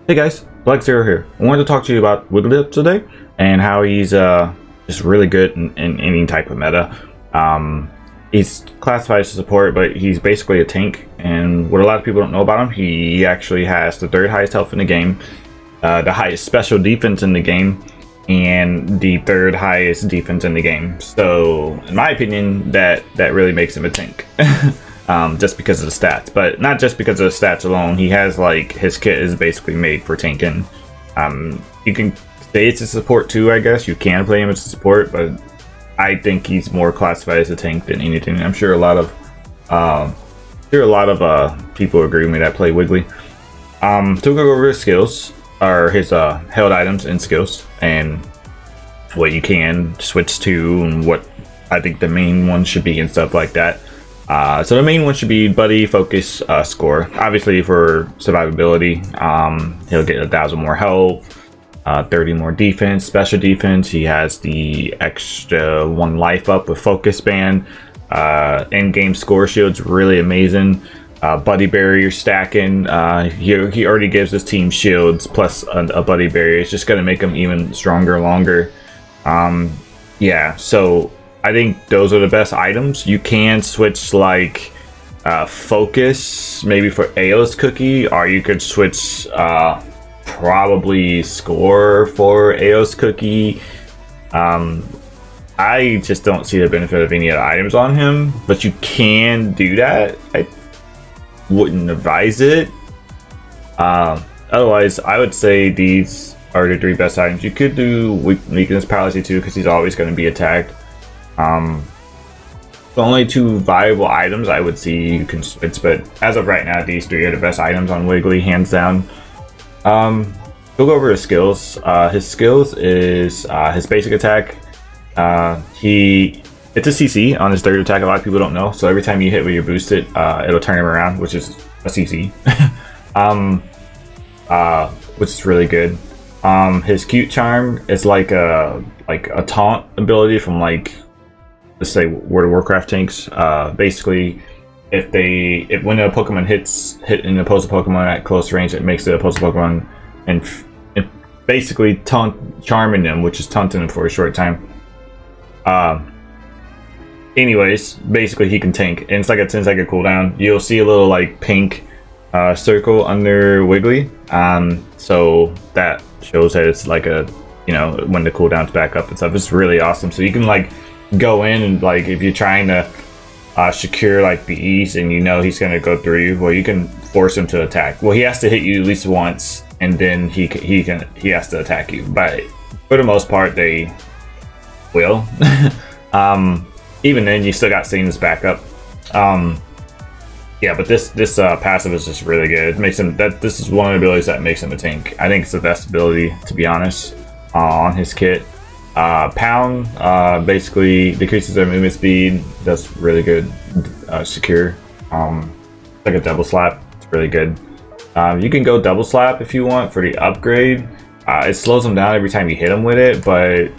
Hey guys, Black Zero here. I wanted to talk to you about Wigglytuff today and how he's just really good in any type of meta. He's classified as support, but he's basically a tank. And what a lot of people don't know about him, he actually has the third highest health in the game, the highest special defense in the game, and the third highest defense in the game. So, in my opinion, that really makes him a tank. Just because of the stats, but not just because of the stats alone. He has, like, his kit is basically made for tanking. You can say it's a support too, I guess. You can play him as a support, but I think he's more classified as a tank than anything. I'm sure a lot of people agree with me that play Wiggly. So we'll go over his skills, or his held items and skills, and what you can switch to, and what I think the main one should be, and stuff like that. So the main one should be Buddy, Focus, Score. Obviously for survivability, he'll get 1,000 more health, 30 more defense, special defense. He has the extra 1 life up with Focus Band. End-game score shield's really amazing. Buddy barrier stacking. He already gives his team shields plus a buddy barrier. It's just going to make him even stronger, longer. Yeah, so I think those are the best items. You can switch like Focus maybe for Ao's Cookie, or you could switch probably Score for Ao's Cookie. I just don't see the benefit of any of the items on him, but you can do that. I wouldn't advise it. Otherwise, I would say these are the 3 best items. You could do Weakness Paralysis too, because he's always going to be attacked. The only 2 viable items I would see you can switch, but as of right now, these 3 are the best items on Wiggly, hands down. We'll go over his skills. His skills is his basic attack. It's a CC on his third attack. A lot of people don't know. So every time you hit with your boosted, it'll turn him around, which is a CC. Which is really good. His cute charm is like a taunt ability from, like, let's say World of Warcraft tanks. Basically, when a Pokemon hit an opposing Pokemon at close range, it makes the opposing Pokemon and basically charming them, which is taunting them for a short time. Anyways, basically he can tank, and it's like a 10-second cooldown. You'll see a little like pink circle under Wiggly, so that shows that it's like a, when the cooldown's back up and stuff. It's really awesome. So you can like go in and, like, if you're trying to secure like the E's and he's gonna go through you, well, you can force him to attack. Well, he has to hit you at least once, and then he has to attack you. But for the most part, they will. Even then, you still got Satan's backup. Yeah, but this passive is just really good. It makes him this is one of the abilities that makes him a tank. I think it's the best ability, to be honest, on his kit. Pound basically decreases their movement speed. That's really good. Secure. Like a double slap. It's really good. You can go double slap if you want for the upgrade. It slows them down every time you hit them with it, but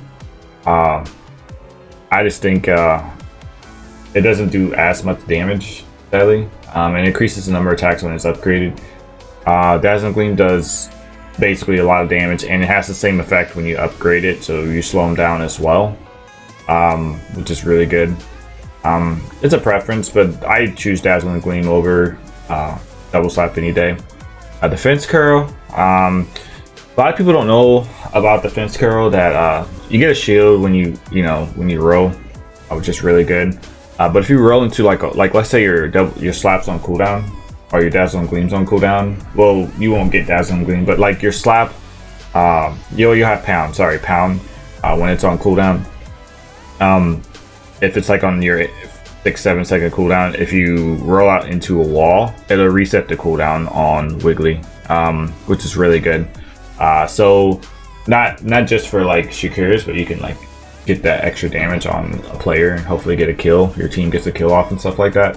I just think it doesn't do as much damage, sadly, and increases the number of attacks when it's upgraded. Dazzling Gleam does basically a lot of damage, and it has the same effect when you upgrade it, so you slow them down as well, which is really good. It's a preference, but I choose Dazzling Gleam over Double Slap any day. Defense Curl. A lot of people don't know about Defense Curl, that you get a shield when you roll, which is really good. But if you roll into like let's say your slap's on cooldown, or your Dazzling Gleam's on cooldown, well, you won't get Dazzling Gleam, but like your slap, you'll have Pound when it's on cooldown. If it's like on your 6-7 second cooldown, if you roll out into a wall, it'll reset the cooldown on Wiggly, which is really good. So not just for like Shakira's, but you can like get that extra damage on a player and hopefully get a kill. Your team gets a kill off and stuff like that.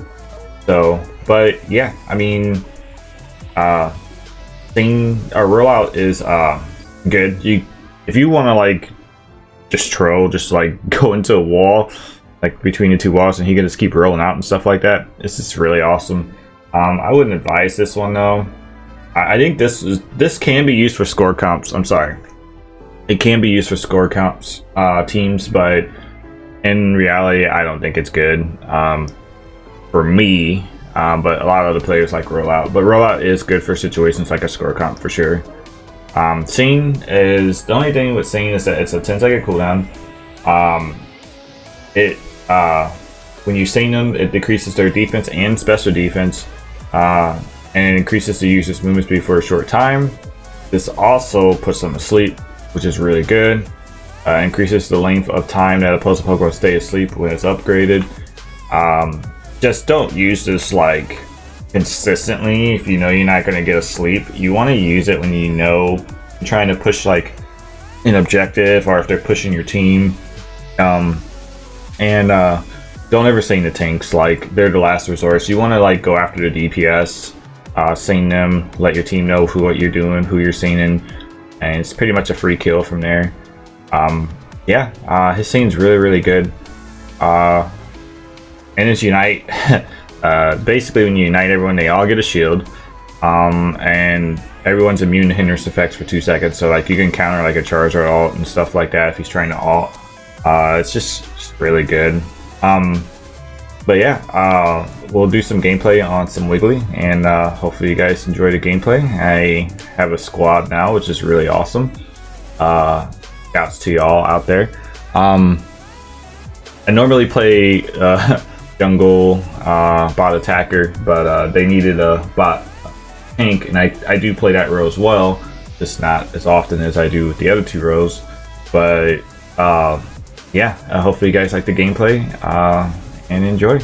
So, but yeah, I mean, rollout is good. If you want to like just troll, just like go into a wall, like between the 2 walls, and he can just keep rolling out and stuff like that. This is really awesome. I wouldn't advise this one though. I think this can be used for score comps. I'm sorry, it can be used for score comps teams, but in reality, I don't think it's good for me. But a lot of other players like rollout. But rollout is good for situations like a score comp for sure. Scene is the only thing with Scene is that it's a 10-second cooldown. When you Scene them, it decreases their defense and special defense, and it increases the user's movement speed for a short time. This also puts them asleep, which is really good. Increases the length of time that opposing Pokemon stay asleep when it's upgraded. Just don't use this like consistently if you know you're not going to get asleep. You want to use it when you know you're trying to push like an objective, or if they're pushing your team. Don't ever Sing the tanks, like they're the last resort. You want to like go after the DPS, Sing them, let your team know what you're doing, who you're singing, and it's pretty much a free kill from there. His scene's really good. And his Unite, basically when you unite everyone, they all get a shield, and everyone's immune to hindrance effects for 2 seconds. So like you can counter like a charge or alt and stuff like that if he's trying to alt. It's just really good. But yeah, we'll do some gameplay on some Wiggly, and hopefully you guys enjoy the gameplay. I have a squad now, which is really awesome. Shouts to y'all out there. I normally play jungle bot attacker, but they needed a bot tank, and I do play that role as well, just not as often as I do with the other 2 roles. But yeah, hopefully you guys like the gameplay and enjoy.